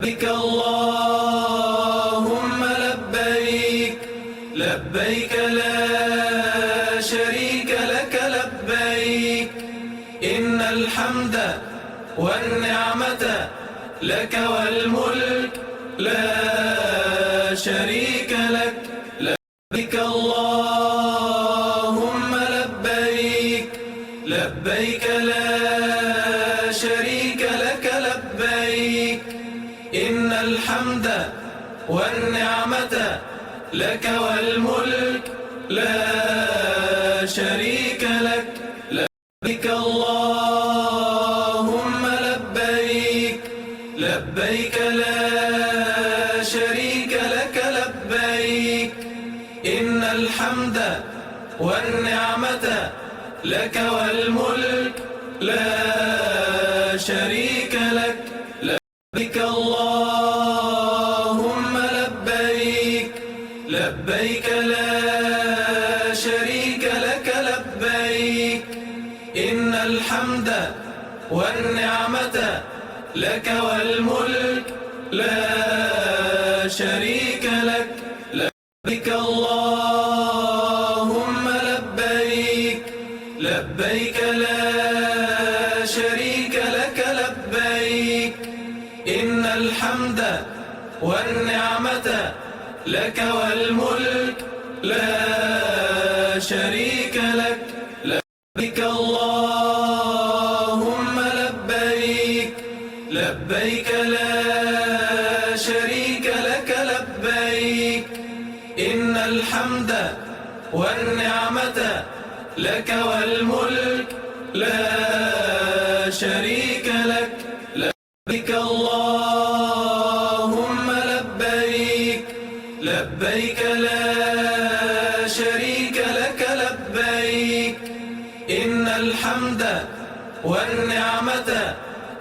لبيك اللهم لبيك، لبيك لا شريك لك لبيك، إن الحمد والنعمة لك والملك لا شريك لك. لبيك اللهم لبيك، لبيك لا شريك لك لبيك، إن الحمد والنعمة لك والملك لا شريك لك. لبيك اللهم لبيك، لبيك لا شريك لك لبيك، إن الحمد والنعمة لك والملك لا شريك لك. لبيك اللهم لبيك، لبيك لا شريك لك لبيك، إن الحمد والنعمة لك والملك لا شريك لك. لبيك اللهم لبيك، لبيك لا شريك لك لبيك، إن الحمد والنعمة لك والملك لا شريك لك. لبيك اللهم لبيك، لبيك لا شريك لك لبيك، إن الحمد والنعمة لك والملك لا شريك لك. لبيك اللهم لبيك، لبيك لا شريك لك لبيك، إن الحمد والنعمة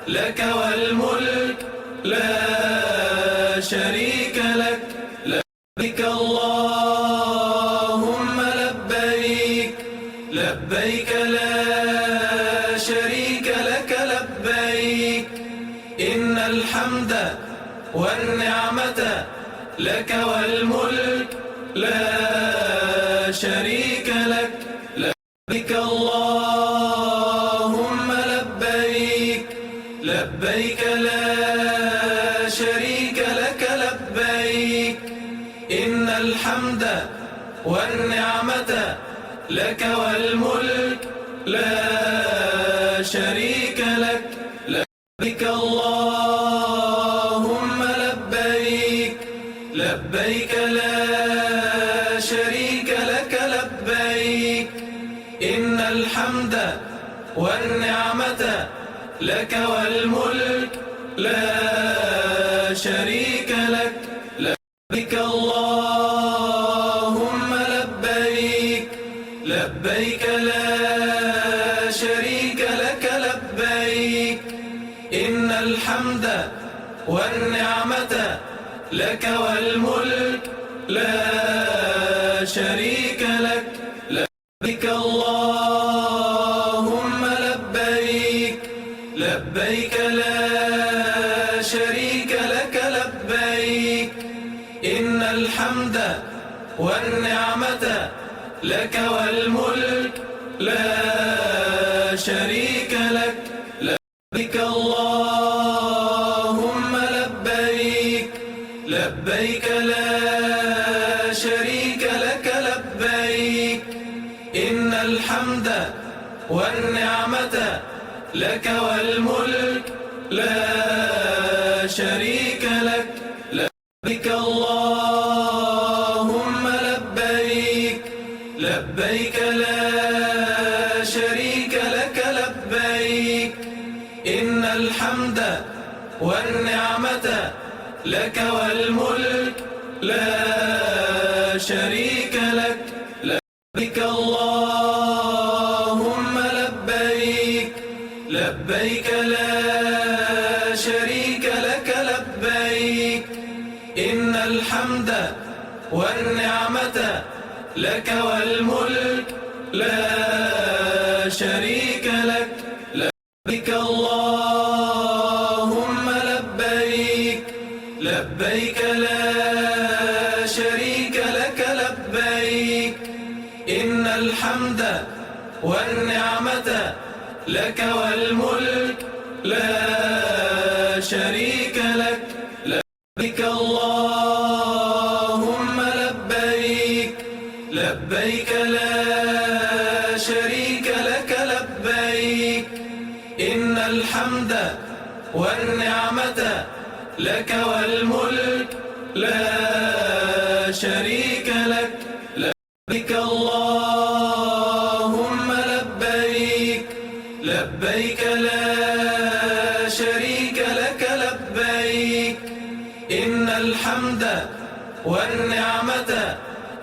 لك والملك لا شريك لك. لبيك اللهم لبيك، لبيك لا شريك لك لبيك، إن الحمد والنعمة لك والملك لا شريك لك. لبيك اللهم لبيك، لبيك لا شريك لك لبيك، إن الحمد والنعمة لك والملك لا شريك لك. لبيك اللهم لبيك، لبيك لا شريك لك لبيك، إن الحمد والنعمة لك والملك لا شريك لك. لبيك اللهم لبيك، لبيك لا شريك لك لبيك، إن الحمد والنعمة لك والملك لا شريك لك. لبيك اللهم لبيك، لبيك لا شريك لك لبيك، إن الحمد والنعمة لك والملك لا شريك لك. لبيك اللهم لبيك، لبيك لا شريك لك لبيك، إن الحمد والنعمة لك والملك لا شريك لك. لبيك اللهم لبيك، لبيك لا شريك لك لبيك، إن الحمد والنعمة لك والملك لا شريك لك. لبيك اللهم لبيك، لبيك لا شريك لك لبيك، إن الحمد والنعمة لك والملك لا شريك لك. لبيك اللهم لبيك، لبيك لا شريك لك لبيك إن الحمد والنعمة لك والملك لا شريك لك لبيك اللهم لبيك لبيك لا شريك لك لبيك إن الحمد والنعمة لك والملك لا شريك لك لبيك اللهم لبيك لبيك لا شريك لك لبيك إن الحمد والنعمة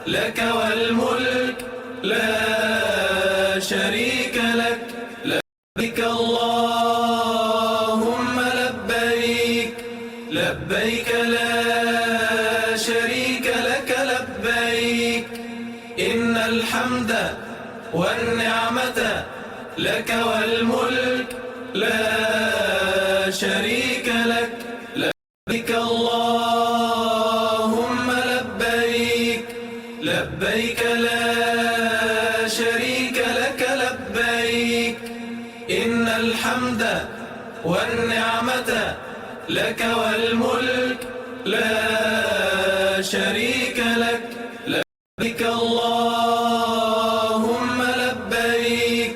لك والملك لا شريك لك لبيك اللهم لبيك لبيك لا شريك لك لبيك إن الحمد والنعمة لك والملك لا شريك لك لبيك اللهم لبيك لبيك لا شريك لك لبيك إن الحمد والنعمة لك والملك لا شريك لك لبيك اللهم لبيك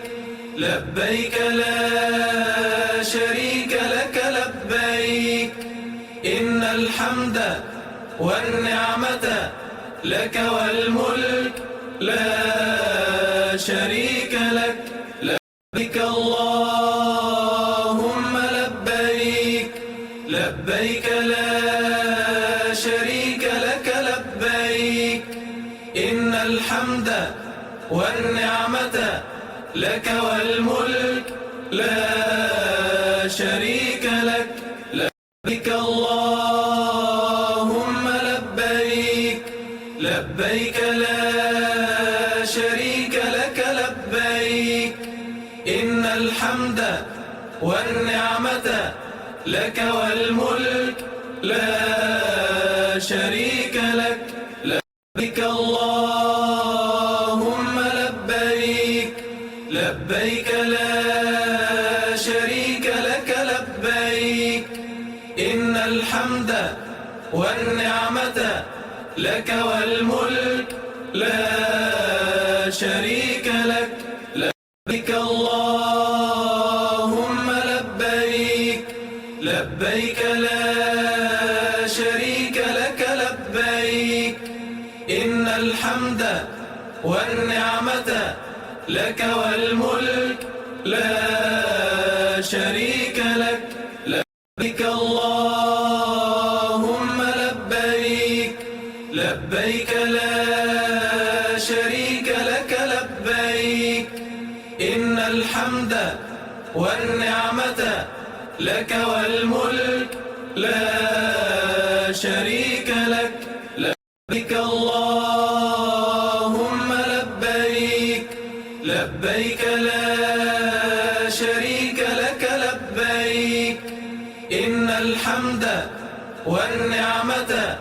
لبيك لا شريك لك لبيك إن الحمد والنعمة لك والملك لا شريك لك لبيك اللهم لبيك لبيك لا شريك لك لبيك إن الحمد والنعمة لك والملك لا شريك لك لبيك اللهم لبيك لبيك لا شريك لك لبيك إن الحمد والنعمة لك والملك لا شريك لك لبيك اللهم لبيك لبيك لا شريك لك لبيك إن الحمد والنعمة لك والملك لا شريك لك لبيك اللهم لبيك لبيك لا شريك لك لبيك إن الحمد والنعمة لك والملك لا شريك لك لبيك اللهم لبيك لبيك لا شريك لك لبيك إن الحمد والنعمة لك والملك لا شريك لك لبيك اللهم لبيك لبيك لا شريك لك لبيك إن الحمد والنعمة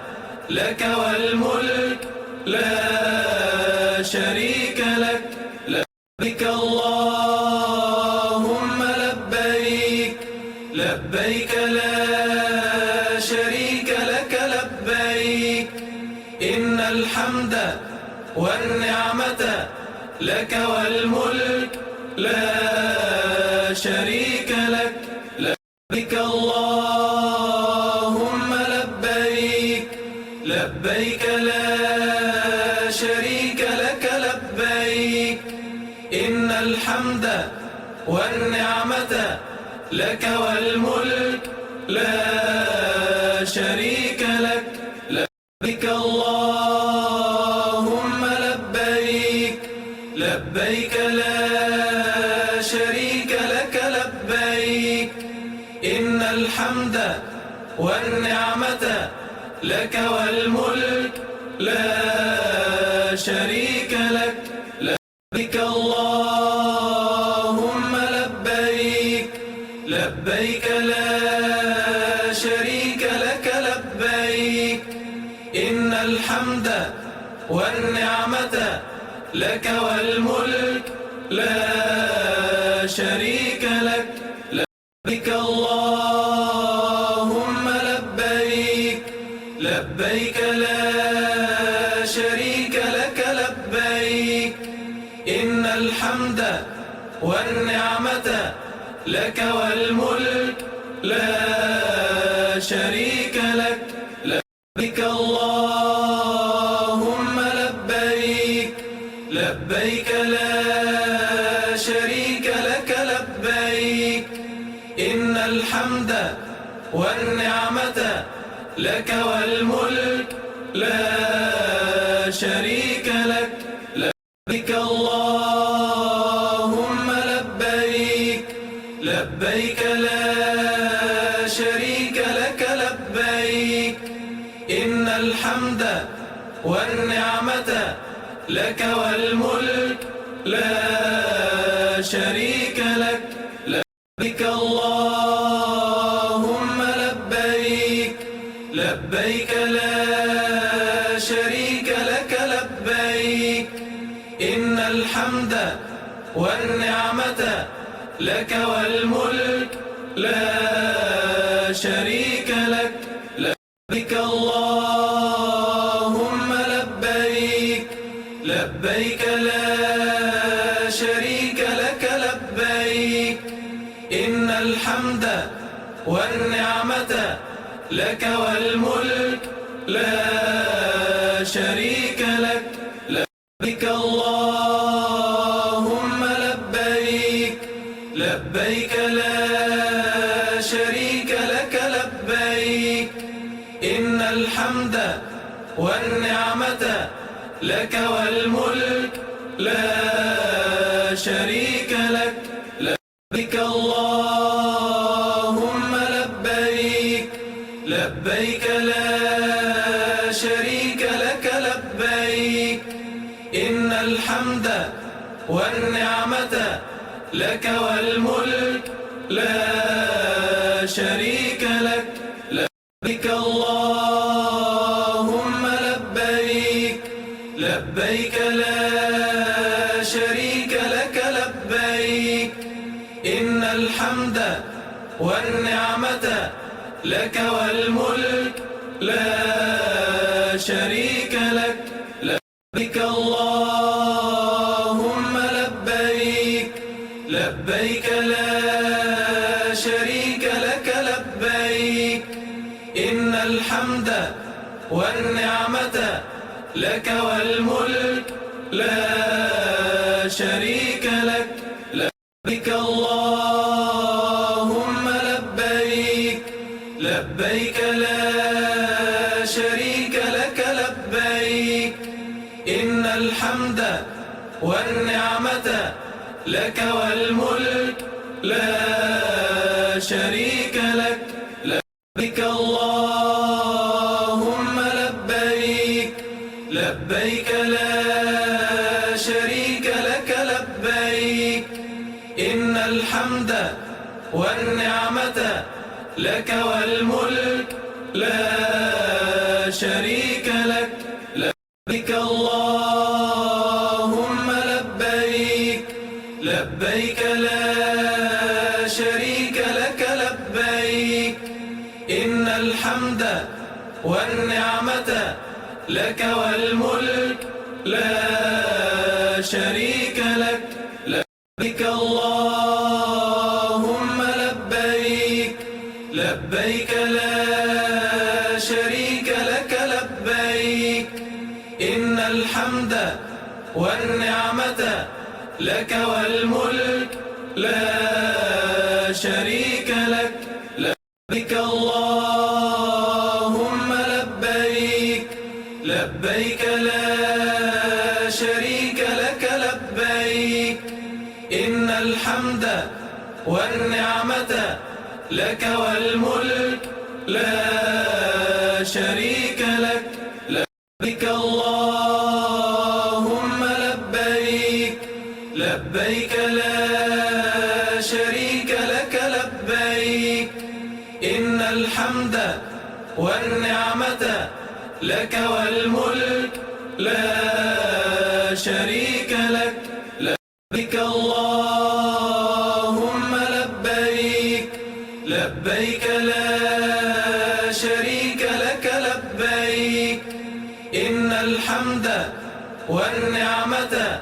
لك والملك لا شريك لك لبيك اللهم لبيك لبيك لا شريك لك لبيك إن الحمد والنعمة لك والملك لا شريك لك لبيك اللهم لبيك لبيك لا شريك لك لبيك إن الحمد والنعمة لك والملك لا شريك لك لبيك اللهم لبيك لبيك لا شريك لك لبيك إن الحمد والنعمة لك والملك لا شريك لك لبيك اللهم لبيك لبيك لا شريك لك لبيك إن الحمد والنعمة لك والملك لا شريك لك. لبيك اللهم لبيك، لبيك لا شريك لك لبيك. إن الحمد والنعمة لك والملك لا شريك لك. لبيك اللهم لبيك، لبيك لا شريك لك لبيك. إن الحمد والنعمة لك والملك لا شريك لك. لبيك اللهم لبيك، لبيك لا شريك لك لبيك. إن الحمد والنعمة لك والملك لا شريك لك. لبيك اللهم لبيك، لبيك لا شريك لك لبيك. إن الحمد والنعمة لك والملك لا شريك لك. لبيك اللهم لبيك، لبيك لا شريك لك لبيك. إن الحمد والنعمة لك والملك لا شريك لك. لبيك اللهم لبيك، لبيك لا شريك لك لبيك. إن الحمد والنعمة لك والملك لا شريك لك. لبيك اللهم لبيك، لبيك لا شريك لك لبيك. إن الحمد والنعمة لك والملك لا شريك لك. لبيك اللهم لبيك، لبيك لا شريك لك لبيك. إن الحمد والنعمة لك والملك لا شريك لك. لبيك اللهم لبيك، لبيك لا شريك لك لبيك. إن الحمد والنعمة لك والملك لا شريك لك. لبيك اللهم لبيك، لبيك لا شريك لك لبيك. إن الحمد والنعمة لك والملك لا شريك لك. لبيك اللهم لبيك، لبيك لا شريك لك لبيك. إن الحمد والنعمة لك والملك لا شريك لك. لبيك اللهم لبيك، لبيك لا شريك لك لبيك. إن الحمد والنعمة لك والملك لا شريك لك. لبيك اللهم لبيك، لبيك لا شريك لك لبيك. إن الحمد والنعمة لك والملك لا شريك لك. لبيك اللهم لبيك، لبيك لا شريك لك لبيك. إن الحمد والنعمة لك والملك لا شريك لك. لبيك اللهم لبيك، لبيك لا شريك لك لبيك. إن الحمد والنعمة لك والملك لا شريك لك. لبيك اللهم لبيك، لبيك لا شريك لك لبيك. إن الحمد والنعمة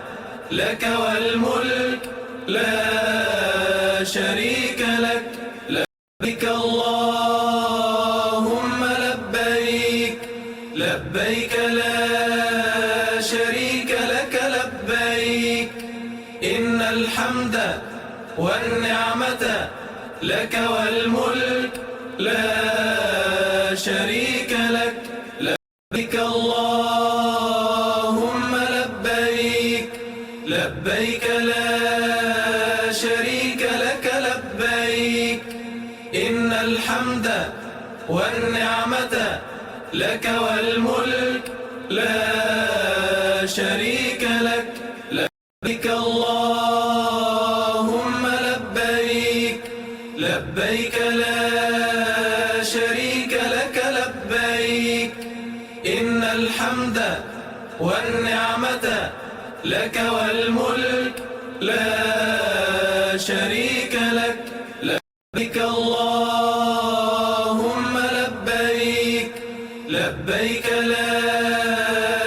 لك والملك لا شريك لك. لبيك اللهم لبيك، لبيك لا شريك لك لبيك. إن الحمد والنعمة لك والملك لا شريك لك. لبيك اللهم لبيك، لبيك لا شريك لك لبيك. إن الحمد والنعمة لك والملك لا شريك لك. لبيك اللهم لبيك، لبيك لا شريك لك لبيك. إن الحمد والنعمة لك والملك لا شريك لك. لبيك اللهم لبيك، لبيك لا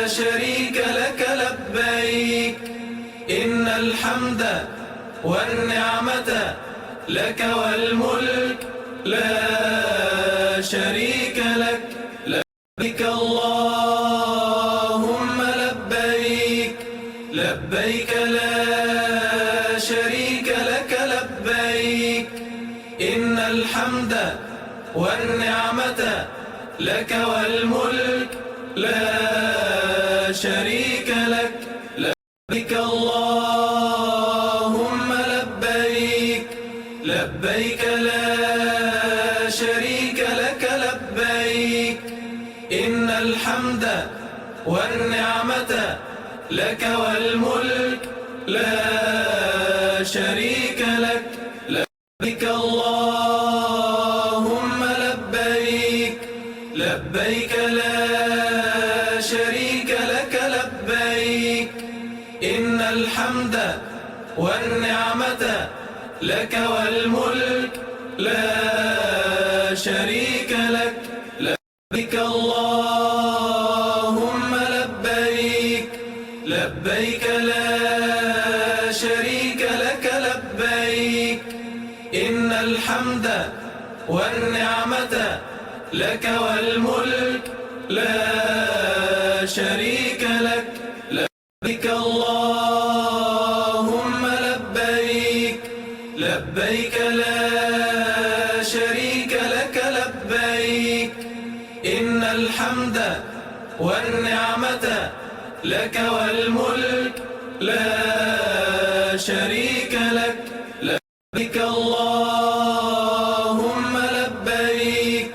شريك لك لبيك. إن الحمد والنعمة لك والملك لا شريك لك. لبيك اللهم لبيك، لبيك لا شريك لك لبيك. إن الحمد والنعمة لك والملك لا شريك لك. لبيك اللهم لبيك، لبيك لا شريك لك لبيك. إن الحمد والنعمة لك والملك لا شريك لك. لبيك اللهم لبيك، لبيك لا شريك لك لبيك. إن الحمد والنعمة لك والملك لا شريك لك. لبيك اللهم لبيك، لبيك لا شريك لك لبيك. إن الحمد والنعمة لك والملك لا شريك لك. لبيك اللهم لبيك، لبيك لا شريك لك لبيك. إن الحمد والنعمة لك والملك لا شريك لك. لبيك اللهم لبيك،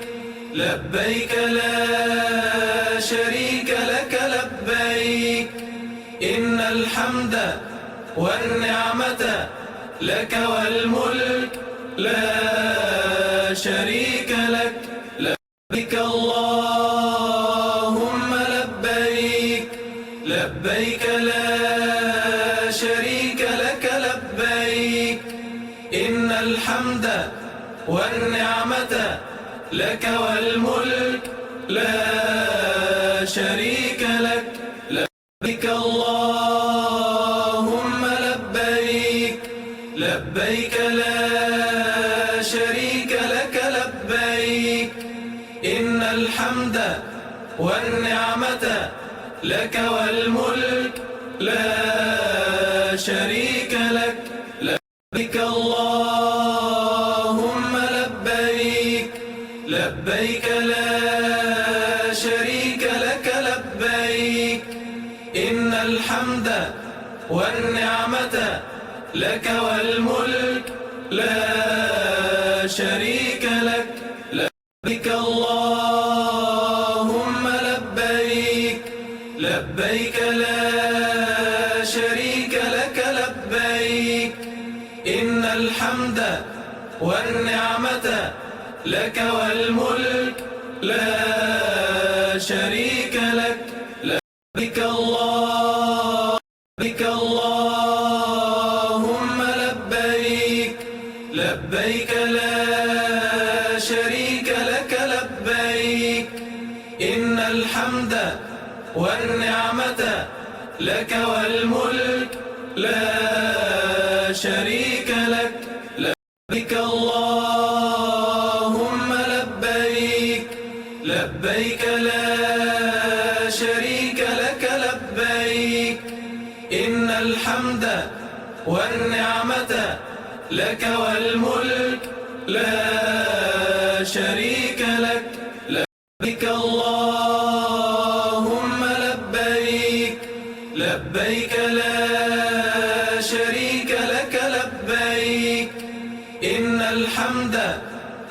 لبيك لا شريك لك لبيك. إن الحمد والنعمة لك والملك لا شريك لك. لبيك اللهم لبيك، لبيك لا شريك لك لبيك. إن الحمد والنعمة لك والملك لا شريك لك. لبيك اللهم لبيك، لبيك لا شريك لك لبيك. إن الحمد والنعمة لك والملك لا شريك لك. لبيك اللهم لبيك، لبيك لا شريك لك لبيك. إن الحمد والنعمة لك والملك لا شريك لك. لبيك اللهم لبيك، لبيك لا شريك لك لبيك. إن الحمد والنعمة لك والملك لا شريك لبيك الله لبيك اللهم لبيك لبيك لا شريك لك لبيك إن الحمد والنعمة لك والملك لا شريك لك لبيك اللهم لبيك لبيك لا شريك لك لبيك إن الحمد والنعمة لك والملك لا شريك لك لبيك اللهم لبيك لبيك لا شريك لك لبيك إن الحمد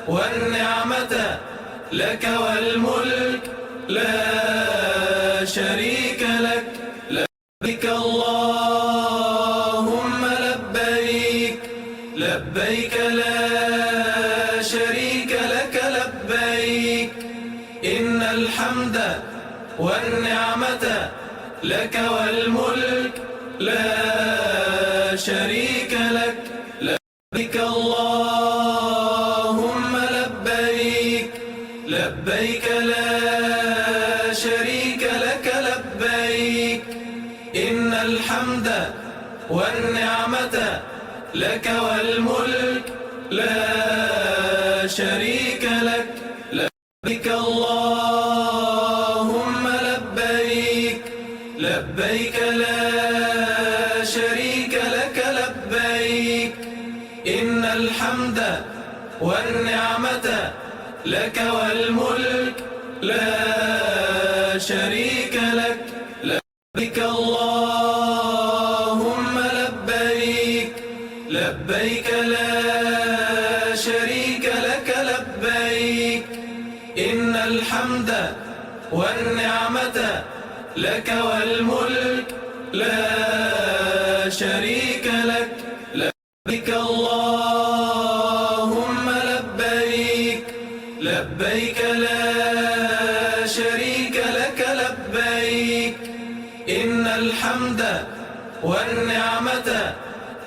والنعمة لك والملك لا شريك لك لبيك اللهم لبيك لبيك لا شريك لك لبيك إن الحمد والنعمة لك والملك لا شريك لك لبيك اللهم لبيك لبيك لا شريك لك لبيك إن الحمد والنعمة لك والملك لا شريك لك لبيك اللهم لبيك لبيك لا شريك لك لبيك إن الحمد والنعمة لك والملك لا شريك لك لبيك اللهم لبيك لبيك لا شريك لك لبيك إن الحمد والنعمة لك والملك لا شريك لك لبيك اللهم لبيك لبيك لا شريك لك لبيك إن الحمد والنعمة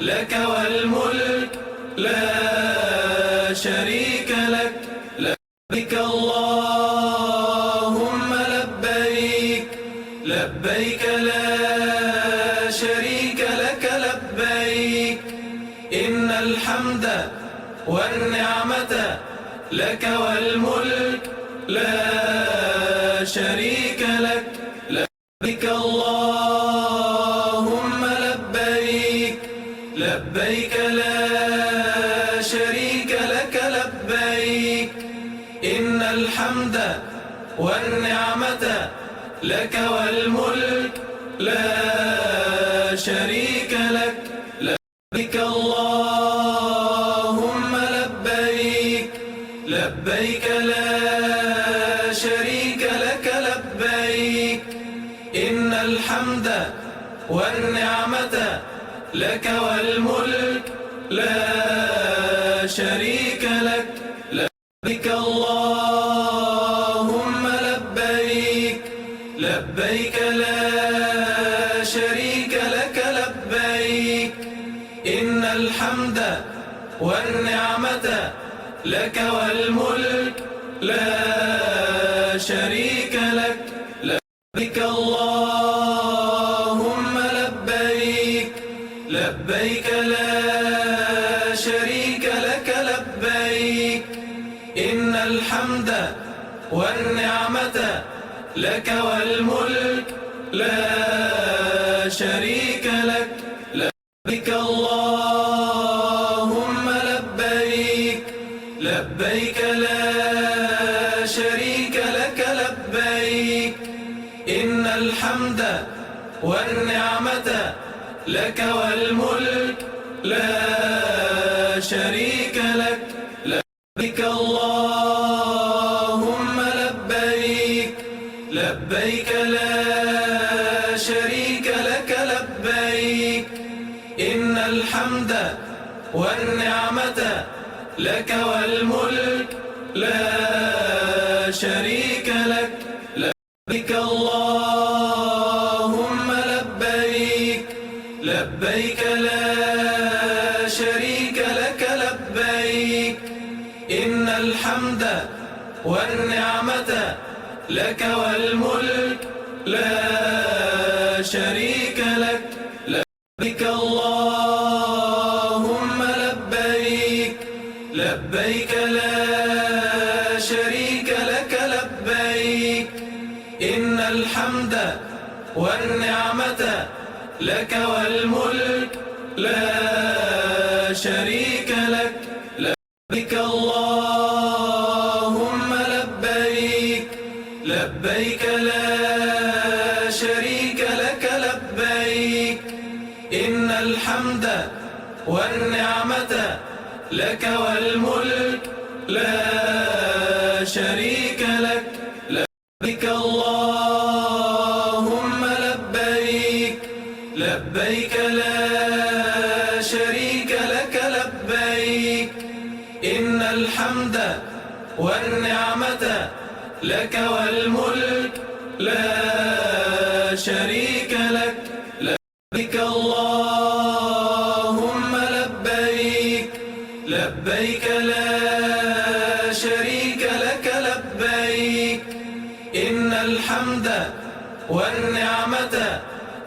لك والملك لا شريك لك لبيك اللهم لبيك لبيك لا شريك لك لبيك إن الحمد والنعمة لك والملك لا شريك لك لبيك اللهم لبيك لبيك لا شريك لك لبيك إن الحمد والنعمة لك والملك لا شريك لك لبيك اللهم لبيك لبيك لا شريك لك لبيك إن الحمد والنعمة لك والملك لا شريك لك لبيك اللهم لبيك لبيك لا شريك لك لبيك إن الحمد والنعمة لك والملك لا شريك لك لبيك اللهم لبيك لبيك لا شريك لك لبيك إن الحمد والنعمة لك والملك لا شريك لك لبيك اللهم لبيك لبيك لا شريك لك لبيك إن الحمد والنعمة لك والملك لا شريك لك لبيك اللهم لبيك لبيك لا شريك لك لبيك إن الحمد والنعمة لك والملك لا شريك لك لبيك الله لك والملك لا شريك لك. لبيك اللهم لبيك، لبيك لا شريك لك لبيك، إن الحمد والنعمة لك والملك لا شريك لك. لبيك اللهم لبيك، لبيك لا شريك لك لبيك، إن الحمد والنعمة لك والملك لا شريك لك. لبيك اللهم لبيك، لبيك لا شريك لك لبيك، إن الحمد والنعمة لك والملك لا شريك لك. لبيك اللهم لبيك، لبيك لا شريك لك لبيك، إن الحمد والنعمة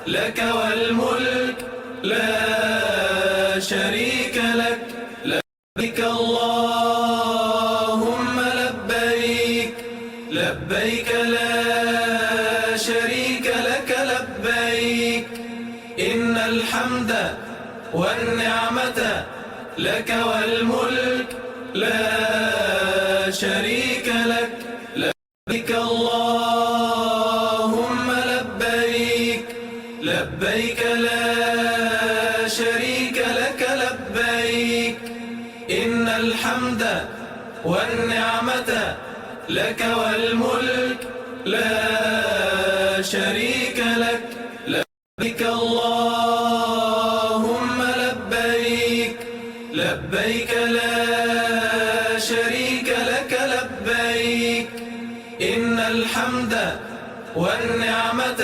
لك والملك لا شريك لك. لبيك اللهم لبيك، لبيك لا شريك لك لبيك، إن الحمد والنعمة لك والملك لا شريك لك. لبيك اللهم لبيك، لبيك لا شريك لك لبيك، إن الحمد والنعمة لك والملك لا شريك لك. لبيك اللهم لبيك، لبيك لا شريك لك لبيك، إن الحمد والنعمة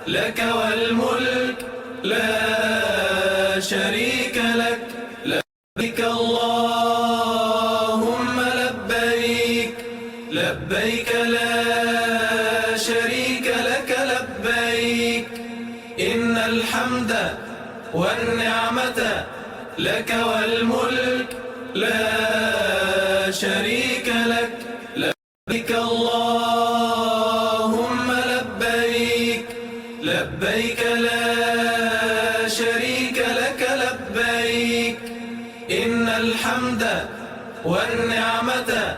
لك والملك لا شريك لك. لبيك اللهم لبيك، لبيك لا شريك لك لبيك، إن الحمد والنعمة لك والملك لا شريك لك. لبيك اللهم لبيك، لبيك لا شريك لك لبيك، إن الحمد والنعمة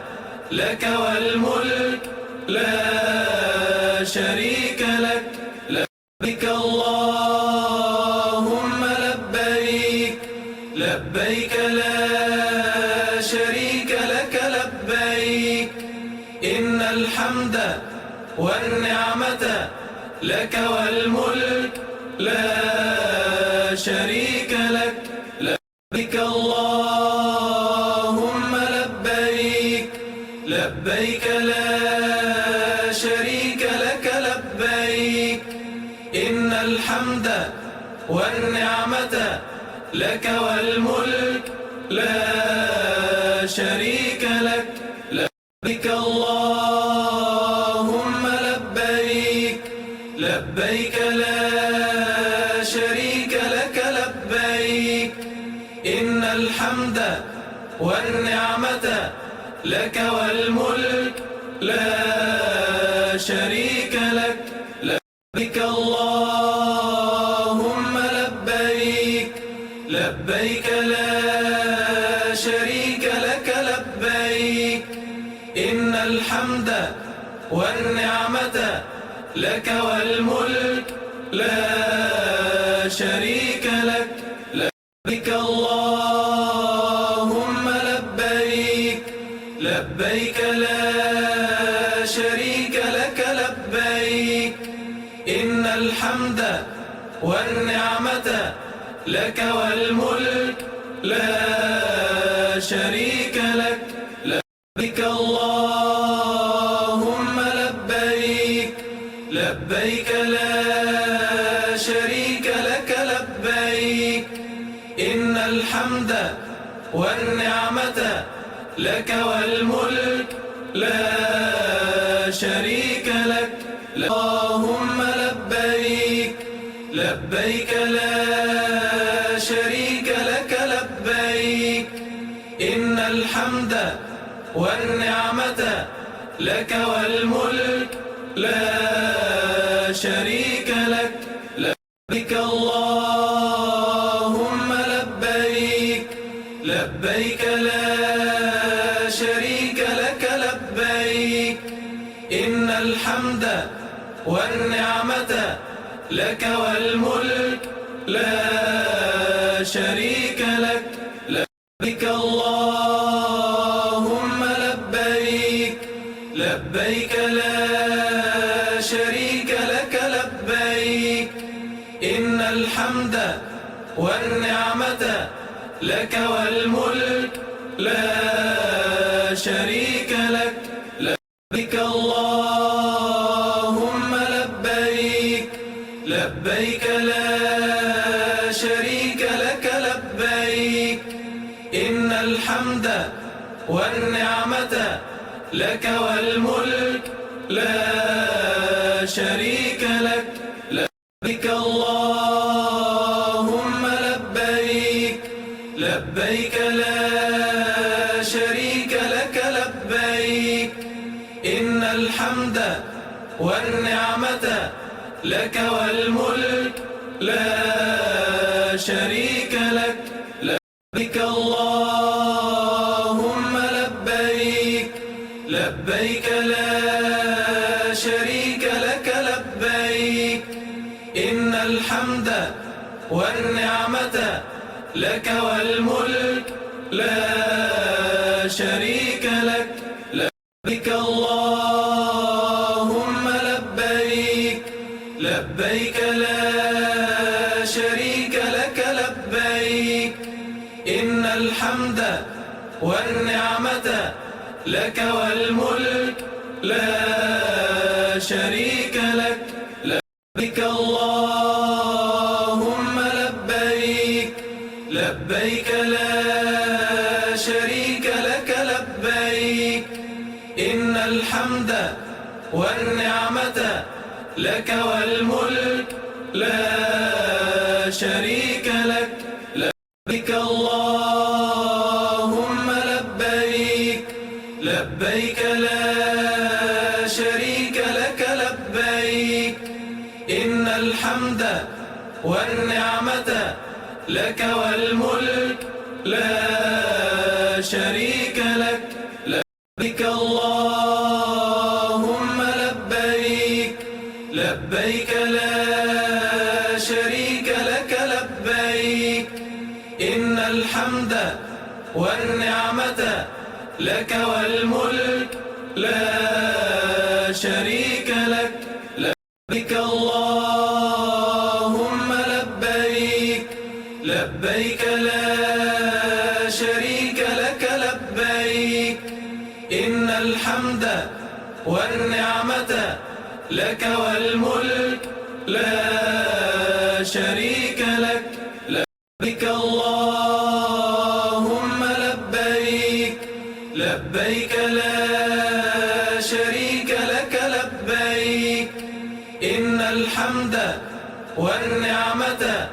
لك والملك لا شريك لك. لبيك اللهم لبيك، لبيك لا شريك لك لبيك، إن الحمد والنعمة لك والملك لا شريك لك. لبيك اللهم لبيك، لبيك لا شريك لك لبيك، إن الحمد والنعمة لك والملك لا شريك لك. لبيك اللهم لبيك، لبيك لا شريك لك لبيك، إن الحمد والنعمة لك والملك لا شريك لك. لبيك اللهم لبيك، لبيك لا شريك لك لبيك، إن الحمد والنعمة لك والملك لا شريك لك. لبيك اللهم لبيك، لبيك لا شريك لك لبيك، إن الحمد والنعمة لك والملك لا شريك لك. لبيك اللهم لبيك، لبيك لا شريك لك لبيك، إن الحمد والنعمة لك والملك لا شريك لك اللهم لبيك لبيك لا شريك لك لبيك إن الحمد والنعمة لك والملك لا شريك لك لبيك اللهم لبيك لبيك لا شريك لك لبيك إن الحمد والنعمة لك والملك لا شريك لك لبيك اللهم لبيك لبيك لا شريك لك لبيك إن الحمد والنعمة لك والملك لا شريك لك لبيك اللهم لبيك لبيك لا شريك لك لبيك إن الحمد والنعمة لك والملك لا شريك لك لبيك اللهم لبيك لبيك لا شريك لك لبيك إن الحمد والنعمة لك والملك لا شريك لك لبيك اللهم لبيك لبيك لا شريك لك لبيك إن الحمد والنعمة لك والملك لا شريك لك لبيك اللهم لبيك لبيك لا شريك لك لبيك إن الحمد والنعمة لك والملك لا شريك لك لبيك اللهم لبيك لبيك لا شريك لك لبيك إن الحمد والنعمة لك والملك لا شريك لك لبيك اللهم لبيك لبيك لا شريك لك لبيك إن الحمد والنعمة لك والملك لا شريك لك لبيك اللهم لبيك لبيك لا شريك لك لبيك إن الحمد والنعمة لك والملك لا شريك لك لبيك اللهم لبيك لبيك لا شريك لك لبيك إن الحمد والنعمة لك والملك لا شريك لك لبيك اللهم لبيك لبيك لا شريك لك لبيك إن الحمد والنعمة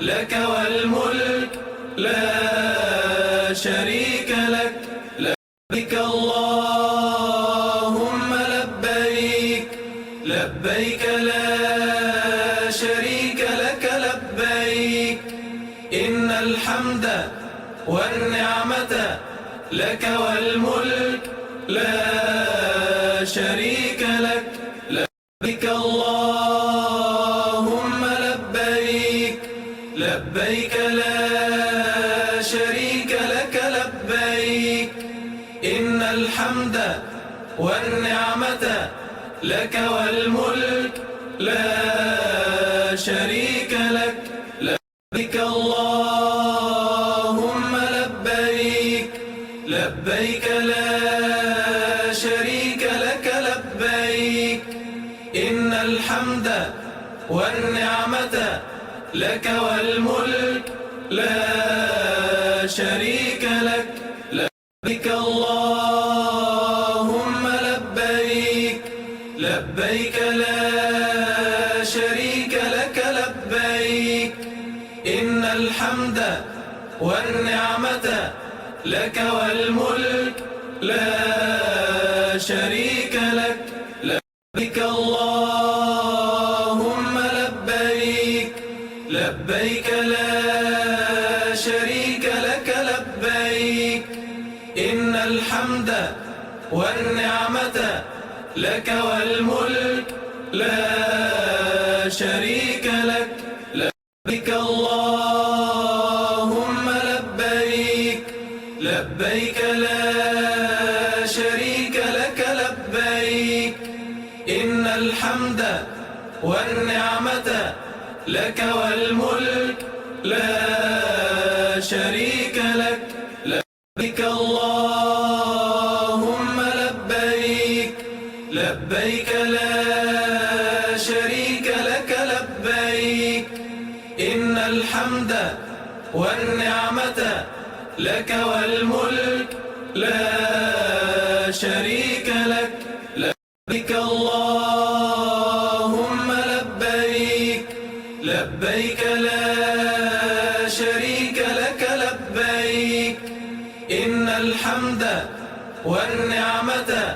لك والملك لا شريك لك لبيك اللهم لبيك لبيك لا شريك لك لبيك إن الحمد والنعمة لك والملك لا شريك لك لبيك اللهم لبيك لبيك لا شريك لك لبيك إن الحمد والنعمة لك والملك لا شريك لك لبيك اللهم لبيك لبيك لا شريك لك لبيك إن الحمد والنعمة لك والملك لا شريك لك لبيك اللهم لبيك لبيك لا شريك لك لبيك إن الحمد والنعمة لك والملك لا شريك لك لبيك اللهم لبيك لبيك لا شريك لك لبيك إن الحمد والنعمة لك والملك لا شريك لك لبيك اللهم لبيك لبيك لا شريك لك لبيك إن الحمد والنعمة لك والملك لا شريك لك لبيك اللهم لبيك لبيك لا شريك لك لبيك إن الحمد والنعمة لك والملك لا شريك لك لبيك اللهم لبيك لبيك لا شريك لك لبيك إن الحمد والنعمة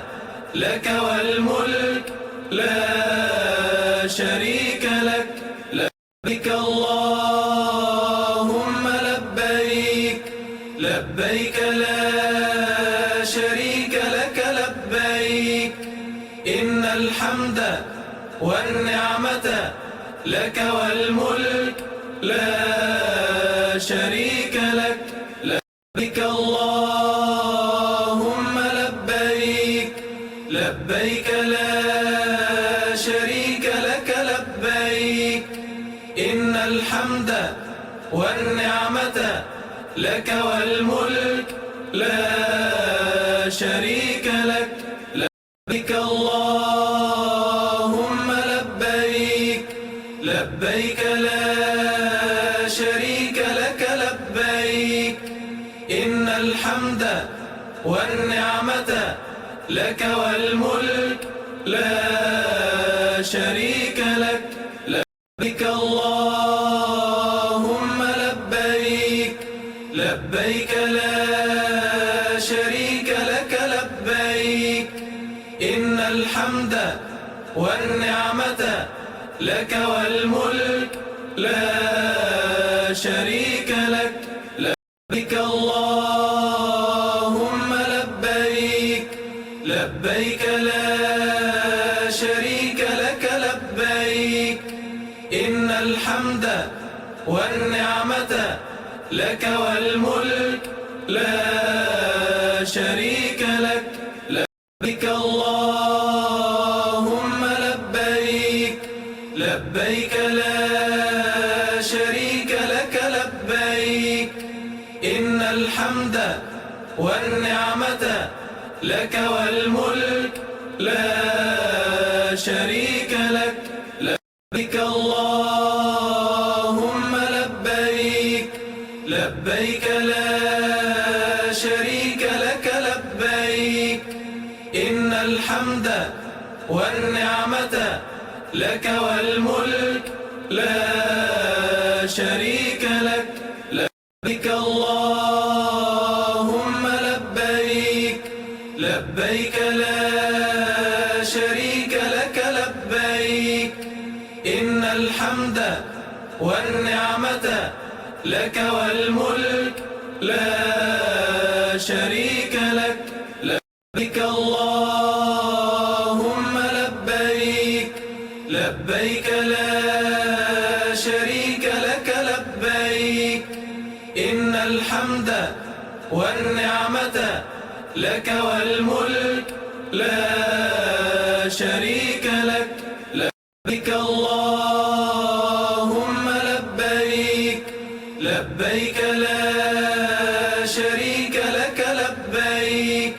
لك والملك لا شريك لك لبيك اللهم لبيك لبيك لا شريك لك لبيك إن الحمد والنعمة لك والملك لا شريك لك لبيك اللهم لبيك لبيك لا شريك لك لبيك إن الحمد والنعمة لك والملك لا شريك لك لبيك اللهم لبيك لبيك لا شريك لك لبيك إن الحمد والنعمة لك والملك لا شريك لك لبيك اللهم لبيك لبيك لا شريك لك لبيك إن الحمد والنعمة لك والملك لا شريك لك لبيك اللهم لبيك لبيك لا شريك لك لبيك إن الحمد والنعمة لك والملك لا شريك لك لبيك اللهم لبيك لبيك لا شريك لك لبيك إن الحمد والنعمة لك والملك لا شريك لك لبيك اللهم لبيك لبيك لا شريك لك لبيك إن الحمد والنعمة لك والملك لا شريك لك لبيك اللهم لبيك لبيك لا شريك لك لبيك إن الحمد والنعمة لك والملك لا شريك لك لبيك اللهم لبيك لبيك لا شريك لك لبيك إن الحمد والنعمة لك والملك لا شريك لك لبيك اللهم لبيك لبيك لا شريك لك لبيك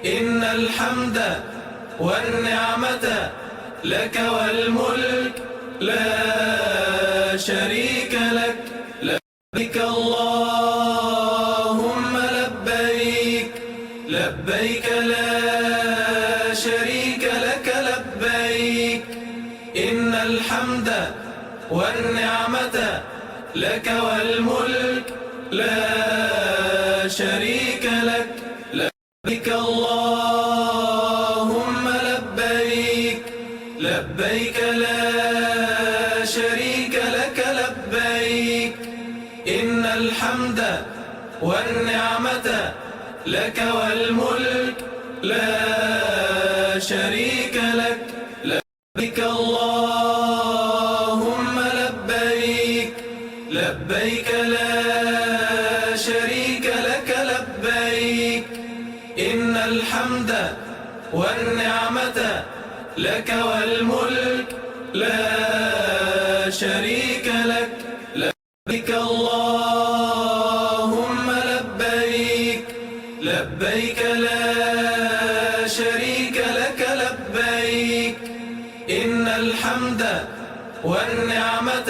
إن الحمد والنعمة لك والملك لا شريك لك لبيك اللهم لبيك لبيك لا شريك لك لبيك الحمد والنعمة لك والملك لا شريك لك. لبيك اللهم لبيك، لبيك لا شريك لك لبيك. إن الحمد والنعمة لك والملك لا شريك لك. لبيك اللهم لبيك، لبيك لا شريك لك لبيك. إن الحمد والنعمة لك والملك لا شريك لك. لبيك اللهم لبيك، لبيك لا شريك لك لبيك. إن الحمد والنعمة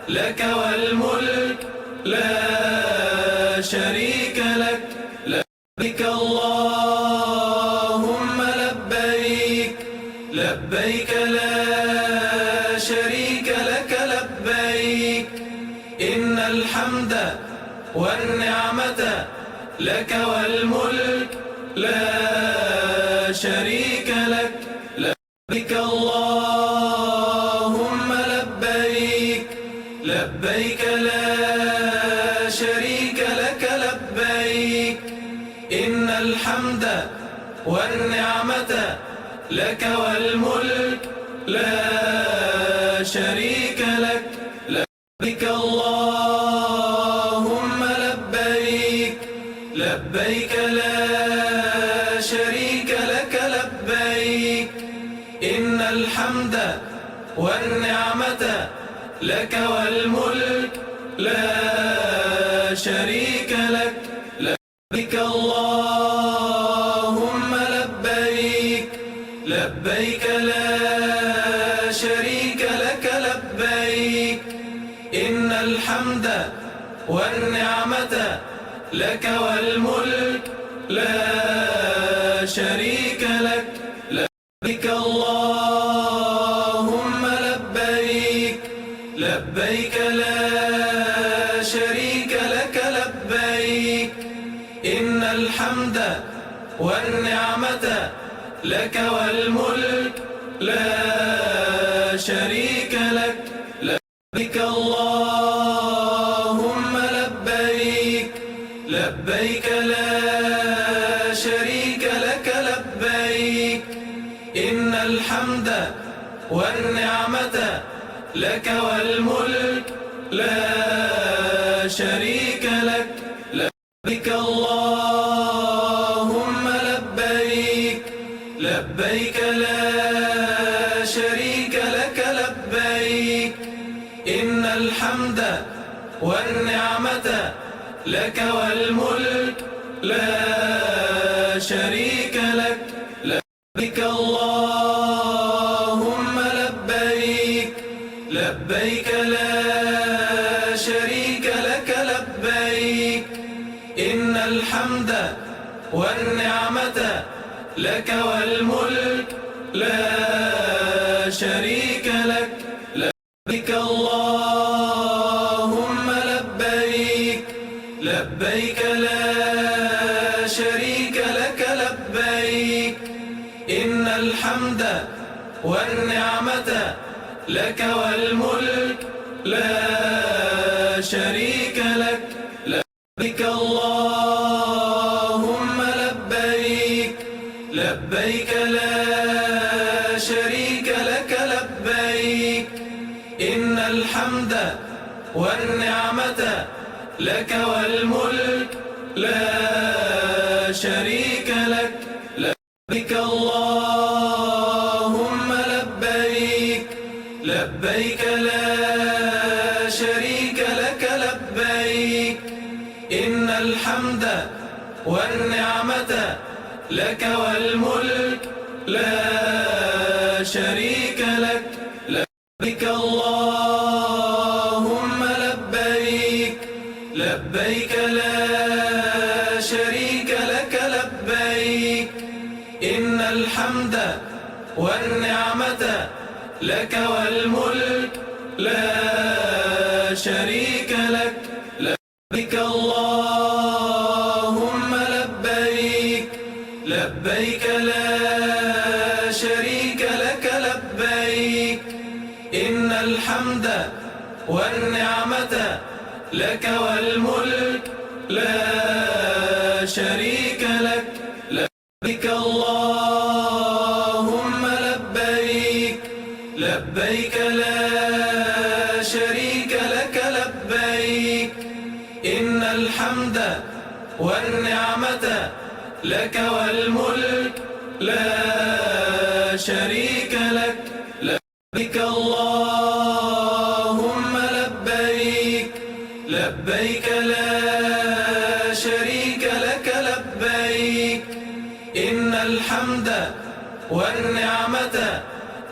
لك والملك لا شريك لك. لبيك اللهم لبيك، لبيك لا شريك لك لبيك. إن الحمد والنعمة لك والملك لا شريك لك. لبيك اللهم لبيك، لبيك لا شريك لك لبيك. إن الحمد والنعمة لك والملك لا شريك لك. لبيك اللهم لبيك، لبيك لا شريك لك لبيك. إن الحمد والنعمة لك والملك لا شريك لك. لبيك اللهم لبيك، لبيك لا شريك لك لبيك. إن الحمد والنعمة لك والملك لا شريك لك. لبيك اللهم لبيك، لبيك لا شريك لك لبيك. إن الحمد والنعمة لك والملك لا شريك لك. لبيك اللهم لبيك، لبيك لا شريك لك لبيك. إن الحمد والنعمة لك والملك لا شريك لك. لبيك اللهم لبيك، لبيك لا شريك لك لبيك. إن الحمد والنعمة لك والملك لا شريك لك. لبيك اللهم لبيك، لبيك لا شريك لك لبيك. إن الحمد والنعمة لك والملك لا شريك لك. لبيك اللهم لبيك، لبيك لا شريك لك لبيك. إن الحمد والنعمة لك والملك لا شريك لك. لبيك اللهم لبيك، لبيك لا شريك لك لبيك. إن الحمد والنعمة لك والملك لا شريك لك. لبيك اللهم لبيك، لبيك لا شريك لك لبيك. إن الحمد والنعمة لك والملك لا شريك لك. لبيك اللهم لبيك، لبيك لا شريك لك لبيك. إن الحمد والنعمة لك والملك لا شريك لك. لبيك اللهم لبيك، لبيك لا شريك لك لبيك. إن الحمد والنعمة لك والملك لا شريك لك. لبيك اللهم لبيك، لبيك لا شريك لك لبيك. إن الحمد والنعمة لك والملك لا شريك لك. لبيك اللهم لبيك، لبيك لا شريك لك لبيك. إن الحمد والنعمة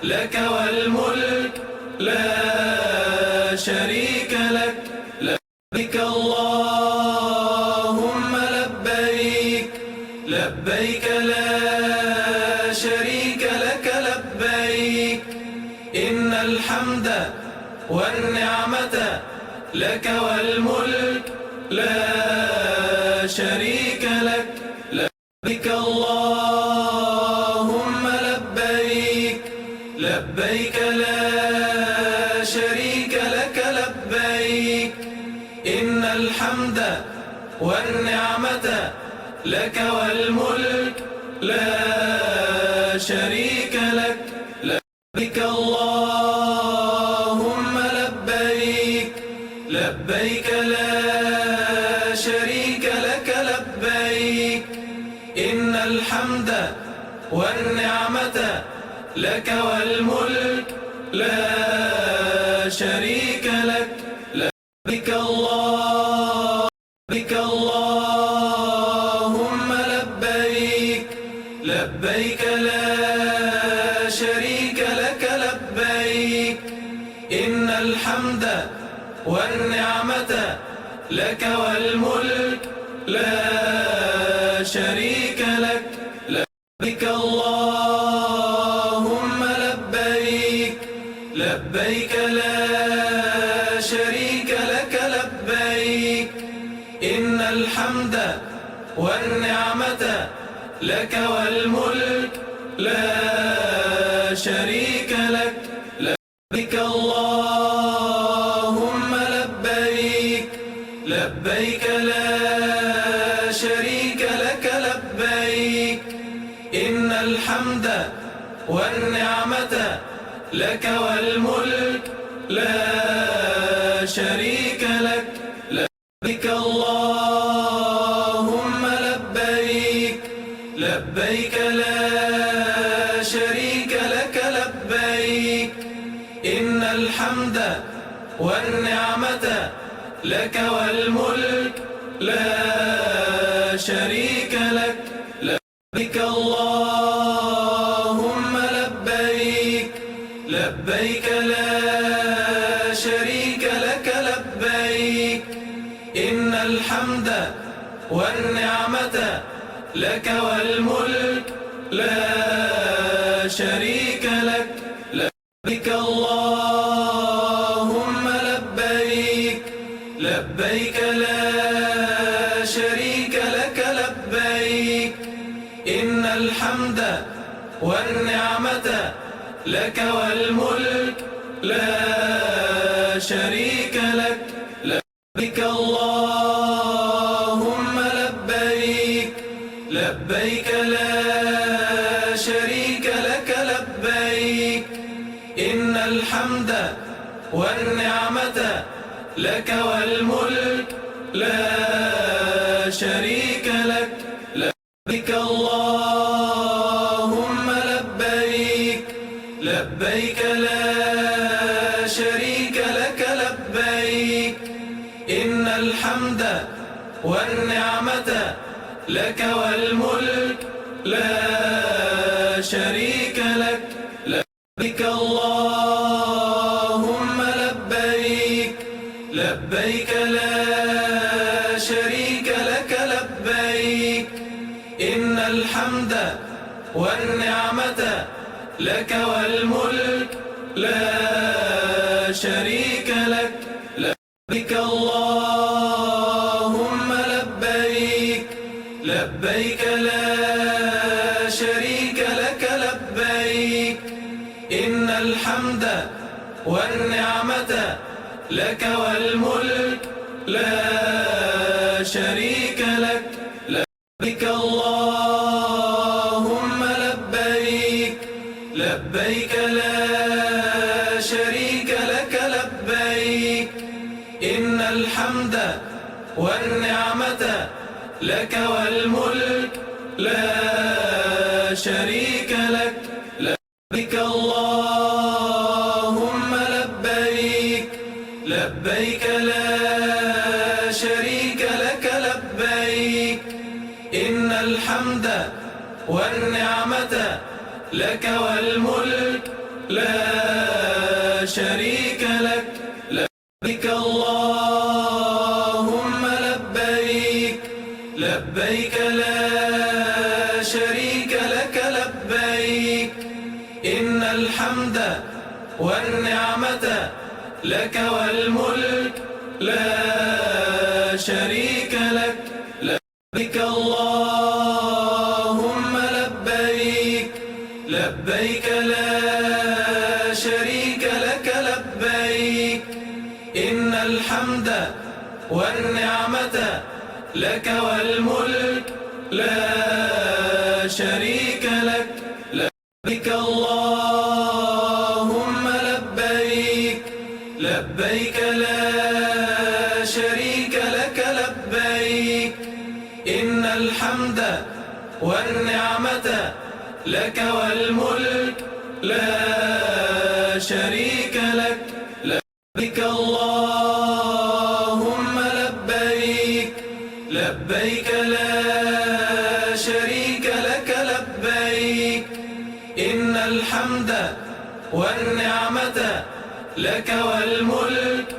لك والملك لا شريك لك. لبيك اللهم لبيك، لبيك لا شريك لك لبيك. إن الحمد والنعمة لك والملك لا شريك لك. لبيك اللهم لبيك، لبيك لا شريك لك لبيك. إن الحمد والنعمة لك والملك لا شريك لك. لبيك اللهم لبيك، لبيك لا شريك لك لبيك. إن الحمد والنعمة لك والملك لا شريك لك. لبيك اللهم لبيك، لبيك لا شريك لك لبيك. إن الحمد والنعمة لك والملك لا شريك لك. لبيك اللهم لبيك، لبيك لا شريك لك لبيك. إن الحمد والنعمة لك والملك لا شريك لك. لبيك اللهم لبيك، لبيك لا شريك لك لبيك. إن الحمد والنعمة لك والملك لا شريك لك. لبيك اللهم لبيك، لبيك لا شريك لك لبيك. إن الحمد والنعمة لك والملك لا شريك لك. لبيك اللهم لبيك، لبيك لا شريك لك لبيك. إن الحمد والنعمة لك والملك لا شريك لك. لبيك اللهم لبيك، لبيك لا شريك لك لبيك. إن الحمد والنعمة لك والملك لا شريك لك. لبيك اللهم لبيك، لبيك لا شريك لك لبيك. إن الحمد والنعمة لك والملك لا شريك لك. لبيك اللهم لبيك، لبيك لا شريك لك لبيك. إن الحمد والنعمة لك والملك لا شريك لك. لبيك اللهم لبيك، لبيك لا شريك لك لبيك. إن الحمد والنعمة لك والملك لا شريك لك. لبيك اللهم لبيك، لبيك لا شريك لك لبيك. إن الحمد والنعمة لك والملك لا شريك لك. لبيك اللهم لبيك، لبيك لا شريك لك لبيك. إن الحمد والنعمة لك والملك لا شريك لك. لبيك اللهم لبيك، لبيك لا شريك لك لبيك. إن الحمد والنعمة لك والملك لا شريك لك. لبيك اللهم لبيك، لبيك لا شريك لك لبيك. إن الحمد والنعمة لك والملك لا شريك لك. لبيك اللهم لبيك، لبيك لا شريك لك لبيك. إن الحمد والنعمة لك والملك لا شريك لك. لبيك اللهم لبيك، لبيك لا شريك لك لبيك. إن الحمد والنعمة لك والملك لا شريك لك. لبيك اللهم لبيك، لبيك لا شريك لك لبيك. إن الحمد والنعمة لك والملك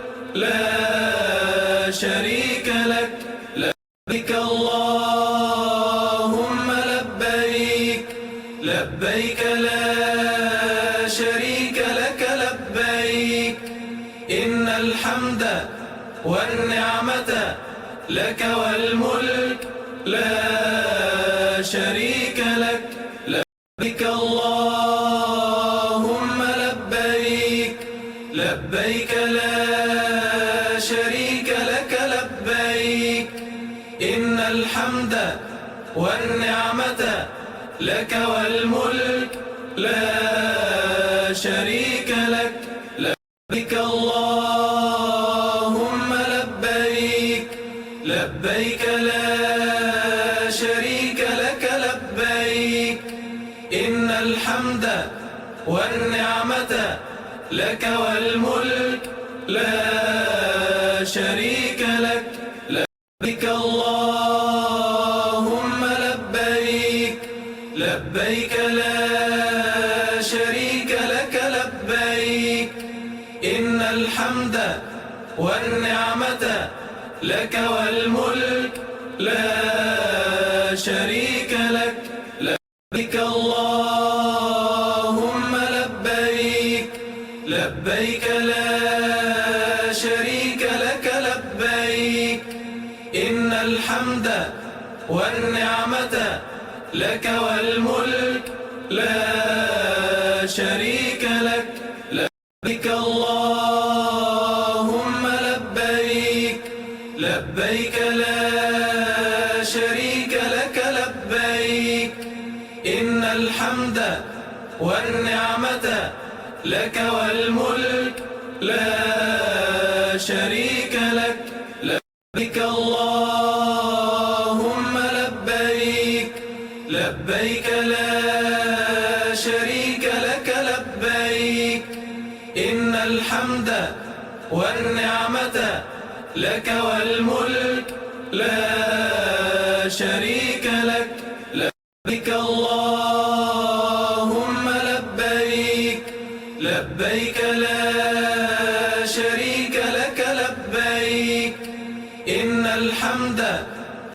لا شريك لك. لبيك اللهم لبيك، لبيك لا شريك لك لبيك. إن الحمد والنعمة لك والملك لا شريك لك. لبيك اللهم لبيك، لبيك لا شريك لك لبيك. إن الحمد والنعمة لك والملك لا شريك لك. لبيك اللهم لبيك، لبيك لا شريك لك لبيك. إن الحمد والنعمة لك والملك لا شريك لك. لبيك اللهم لبيك، لبيك لا شريك لك لبيك. إن الحمد والنعمة لك والملك لا شريك لك. لبيك اللهم لبيك، لبيك لا شريك لك لبيك. إن الحمد والنعمة لك والملك لا شريك لك. لبيك اللهم لبيك، لبيك لا شريك لك لبيك. إن الحمد والنعمة لك والملك لا شريك لك. لبيك اللهم لبيك، لبيك لا شريك لك لبيك. إن الحمد والنعمة لك والملك لا شريك لك. لبيك اللهم لبيك، لبيك لا شريك لك لبيك. إن الحمد والنعمة لك والملك لا شريك لك. لبيك اللهم لبيك، لبيك لا شريك لك لبيك. إن الحمد والنعمة والنعمة لك والملك لا شريك لك. لبيك اللهم لبيك، لبيك لا شريك لك لبيك. إن الحمد